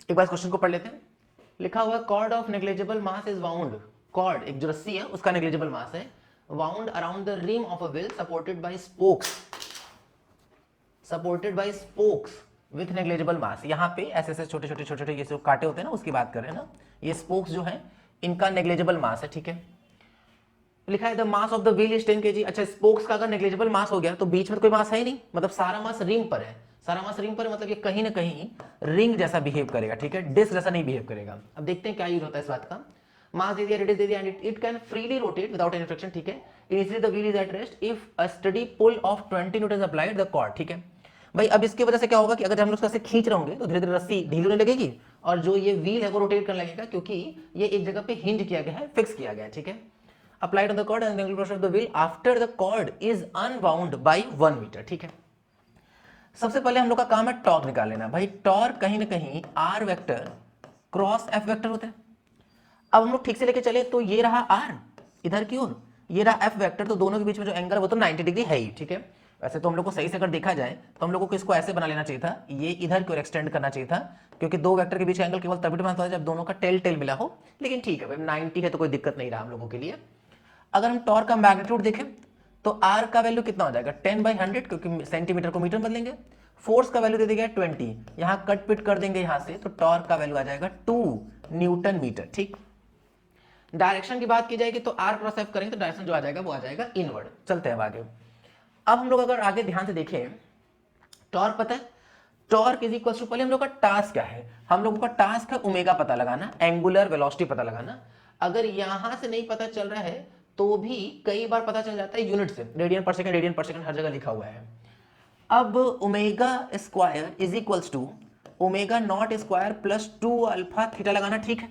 एक बार क्वेश्चन को पढ़ लेते हैं। लिखा हुआ है cord of negligible mass is wound, cord एक जो रस्सी है उसका नेग्लिजिबल मास है, wound around the rim of a wheel supported by spokes with negligible mass. यहाँ पे ऐसे ऐसे छोटे छोटे छोटे छोटे ये जो कांटे होते हैं ना उसकी बात कर रहे हैं ना, ये स्पोक्स जो है इनका नेग्लिजिबल मास है, ठीक है। लिखा है the mass of the wheel is 10 kg। अच्छा, स्पोक्स का अगर नेग्लिजिबल मास हो गया तो बीच में तो कोई मास है ही नहीं, मतलब सारा मास रिंग पर है, सारा मास रिंग पर है, मतलब ये कहीं ना कहीं रिंग जैसा बिहेव करेगा, ठीक है, डिस्क जैसा नहीं बिहेव करेगा। अब देखते हैं क्या यूज होता है इस बात का। मास दे दिया, रेडियस दे दिया, and it can freely rotate without any friction, ठीक है। Initially the wheel is at rest if a steady pull of 20 newton applied the cord, ठीक है। भाई अब इसकी वजह से क्या होगा कि अगर हम लोग इससे खींच रहे होंगे तो धीरे धीरे रस्सी ढीली होने लगेगी और जो ये व्हील है वो रोटेट करने लगेगा, क्योंकि ये एक जगह पे हिंज किया गया है, फिक्स किया गया है, ठीक है। Applied on the cord and the angular velocity of the wheel after the cord is unwound by 1 metre, ठीक है। सबसे पहले हम लोग का काम है टॉर्क निकाल लेना। भाई टॉर्क कहीं ना कहीं R vector cross F vector होता है। अब हम लोग ठीक से लेके चले तो ये रहा आर इधर की ओर, ये रहा एफ वेक्टर, तो दोनों के बीच में जो एंगल है वो तो 90 डिग्री है ही, ठीक है। वैसे तो हम लोग को सही से अगर देखा जाए तो हम लोगों को इसको ऐसे बना लेना चाहिए था, ये इधर की ओर एक्सटेंड करना चाहिए था, क्योंकि दो वेक्टर के बीच एंगल केवल तभी बनता है जब दोनों का टेल टेल मिला हो। लेकिन ठीक है भाई 90 है तो कोई दिक्कत नहीं रहा हम लोगों के लिए। अगर हम टॉर्क का मैग्नीट्यूड देखें तो आर का वैल्यू कितना हो जाएगा 10/100, क्योंकि सेंटीमीटर को मीटर बदलेंगे। फोर्स का वैल्यू दे देगा 20, यहां कट पिट कर देंगे यहां से, तो टॉर्क का वैल्यू आ जाएगा 2 न्यूटन मीटर, ठीक। डायरेक्शन की बात की जाएगी तो आर क्रॉस एफ करेंगे तो डायरेक्शन जो आ जाएगा वो आ जाएगा इनवर्ड। चलते हैं आगे। अब हम लोग अगर आगे ध्यान से देखें, टॉर्क पता है, टॉर्क इज इक्वल टू, पहले हम लोग का टास्क क्या है, हम लोगों का टास्क है ओमेगा पता लगाना, एंगुलर वेलोसिटी पता लगाना। अगर यहां से नहीं पता चल रहा है तो भी कई बार पता चल जाता है यूनिट से, रेडियन पर सेकंड हर जगह लिखा हुआ है। अब omega square is equals to omega naught square plus 2 alpha theta लगाना, ठीक है।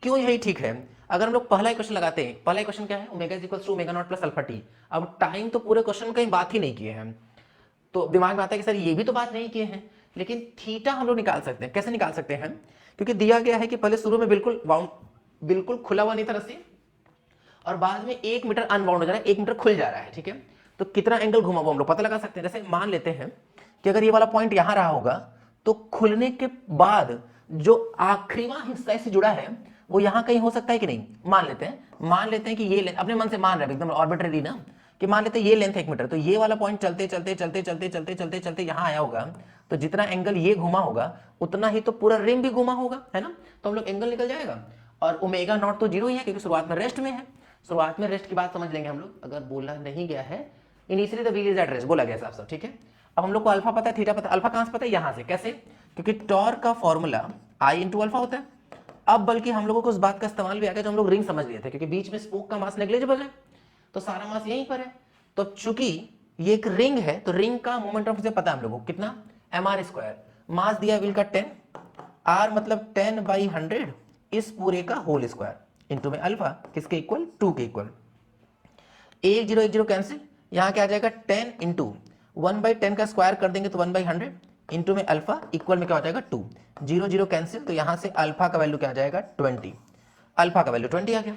क्यों यही ठीक है? अगर हम लोग पहला इक्वेशन लगाते हैं, पहला इक्वेशन क्या है, omega is equals to omega naught plus alpha t. अब टाइम तो पूरे क्वेश्चन में कहीं बात ही नहीं किए हैं, तो दिमाग में आता है कि सर ये भी तो बात नहीं किए हैं, लेकिन थीटा हम लोग निकाल सकते हैं। कैसे निकाल सकते हैं? क्योंकि दिया गया है कि पहले शुरू में बिल्कुल खुला हुआ नहीं था रस्सी, और बाद में 1 मीटर अनबाउंड हो जा रहा है, 1 मीटर खुल जा रहा है, ठीक है। तो कितना एंगल घुमा वो हम लोग पता लगा सकते हैं। जैसे मान लेते हैं कि अगर ये वाला पॉइंट यहां रहा होगा तो खुलने के बाद जो आखिरीवा हिस्सा इससे जुड़ा है वो यहां कहीं हो सकता है कि नहीं। मान लेते हैं कि ये अपने मन से मान रहे हैं एकदम ऑर्बिट्ररी ना, कि मान लेते हैं ये लेंथ 1 मीटर, तो ये वाला पॉइंट चलते चलते चलते चलते चलते चलते चलते यहां आया होगा, तो जितना एंगल ये घुमा होगा उतना ही तो पूरा रिम भी घुमा होगा, है ना। तो हम लोग एंगल निकल जाएगा। और ओमेगा नॉट तो 0 ही है क्योंकि शुरुआत में रेस्ट में है, शुरुआत में रेस्ट की बात समझ लेंगे हम लोग। अगर बोला नहीं गया है initially the wheel is at rest, बोला गया साफ साफ, ठीक है। अब हम लोग को अल्फा पता है, थीटा पता है। अल्फा कहां से पता है? यहां से। कैसे? क्योंकि टॉर्क का फॉर्मूला आई इंटू अल्फा होता है। अब बल्कि हम लोगों को उस बात का इस्तेमाल भी आ गया जो हम लोग रिंग समझ लिए थे, क्योंकि बीच में स्पोक का मास नेग्लिजिबल है तो सारा मास यहीं पर है। तो चूंकि ये एक रिंग है तो रिंग का मोमेंट ऑफ पता है हम लोगों को कितना, mr²। मास दिया व्हील का 10, r मतलब 10/100 इस पूरे का होल स्क्वायर इंटू में अल्फा किसके इक्वल, 2 के इक्वल। 1 0 1 0 कैंसिल, यहां क्या आ जाएगा 10 इंटू 1/10 का स्क्वायर कर देंगे तो 1/100 इंटू में अल्फा इक्वल में क्या हो जाएगा 2। 0 0 कैंसिल, तो यहां से अल्फा का वैल्यू क्या आ जाएगा 20, अल्फा का वैल्यू 20 आ गया।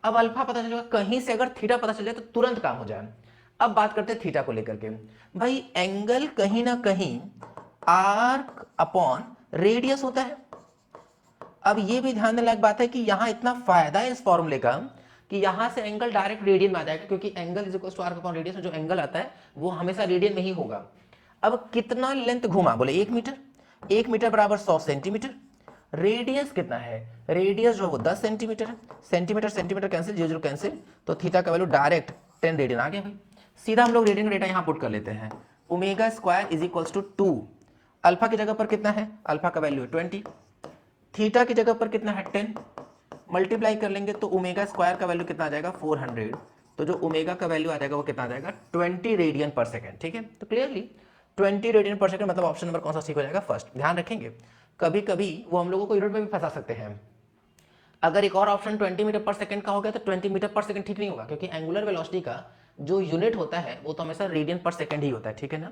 अब अल्फा पता चलेगा, कहीं से अगर थीटा पता चल जाए तो तुरंत काम हो जाए। अब बात करते हैं थीटा को लेकर के। भाई एंगल कहीं ना कहीं आर्क अपॉन रेडियस होता है। अब ये भी ध्यान देने लायक बात है कि यहां इतना फायदा है इस फॉर्मूले का कि यहां से एंगल डायरेक्ट रेडियन में आ जाएगा, क्योंकि angle is equal to arc upon radius में जो एंगल आता है वो हमेशा रेडियन में ही होगा। अब कितना लेंथ घुमा, बोले 1 मीटर, 1 मीटर बराबर 100 सेंटीमीटर। रेडियस कितना है? रेडियस जो है वो 10 सेंटीमीटर है। सेंटीमीटर सेंटीमीटर कैंसिल, 0 0 कैंसिल, तो थीटा का वैल्यू डायरेक्ट 10 रेडियन आ गया। भाई सीधा हम लोग रेडियन का डेटा यहां पुट कर लेते हैं। Omega square is equals to 2, alpha की जगह पर कितना है, अल्फा का वैल्यू है 20, थीटा की जगह पर कितना है 10, मल्टीप्लाई कर लेंगे तो ओमेगा स्क्वायर का वैल्यू कितना आ जाएगा 400, तो जो ओमेगा का वैल्यू आ जाएगा वो कितना आ जाएगा 20 रेडियन पर सेकंड, ठीक है। तो क्लियरली 20 रेडियन पर सेकंड मतलब ऑप्शन नंबर कौन सा ठीक हो जाएगा, फर्स्ट। ध्यान रखेंगे कभी कभी वो हम लोगों को यूनिट में भी फंसा सकते हैं। अगर एक और ऑप्शन 20 मीटर पर सेकंड का हो गया तो 20 मीटर पर सेकंड ठीक नहीं होगा, क्योंकि एंगुलर वेलोसिटी का जो यूनिट होता है वो तो हमेशा रेडियन पर सेकंड ही होता है, ठीक है ना।